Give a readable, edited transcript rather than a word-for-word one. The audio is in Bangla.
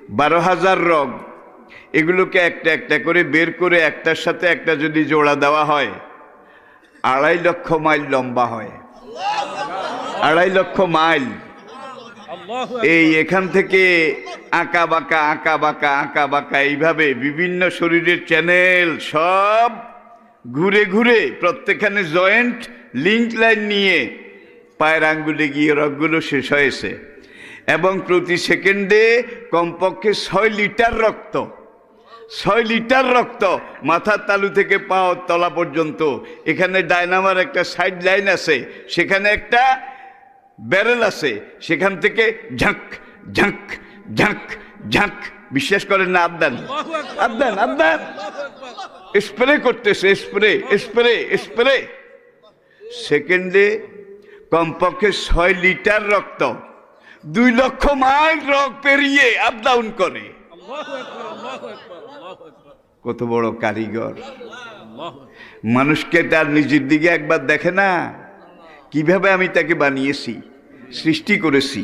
12,000 রগ, এগুলোকে একটা একটা করে বের করে একটার সাথে একটা যদি জোড়া দেওয়া হয় 2.5 লক্ষ মাইল লম্বা হয়। 2.5 লক্ষ মাইল। এই এখান থেকে আঁকা বাঁকা আঁকা বাঁকা আঁকা বাঁকা এইভাবে বিভিন্ন শরীরের চ্যানেল সব ঘুরে ঘুরে প্রত্যেকখানে জয়েন্ট লিঙ্ক লাইন নিয়ে পায়ের আঙ্গুলে গিয়ে রগগুলো শেষ হয়েছে। এবং প্রতি সেকেন্ডে কমপক্ষে 6 লিটার রক্ত, 6 লিটার রক্ত মাথার তালু থেকে পাওয়ার তলা পর্যন্ত। এখানে ডায়নামার একটা সাইড লাইন আছে, সেখানে একটা ব্যারেল আছে, সেখান থেকে ঝাঁক ঝাঁক ঝাঁক ঝাঁক, বিশ্বাস করেন না? আবদান আবদান আবদান স্প্রে করতেছে, স্প্রে স্প্রে স্প্রে। সেকেন্ডে কমপক্ষে 6 লিটার রক্ত 2 লক্ষ মাইল রগ পেরিয়ে আপ ডাউন করে। কত বড় কারিগর! মানুষকে তার নিজের দিকে একবার দেখে না, কিভাবে আমি তাকে বানিয়েছি, সৃষ্টি করেছি।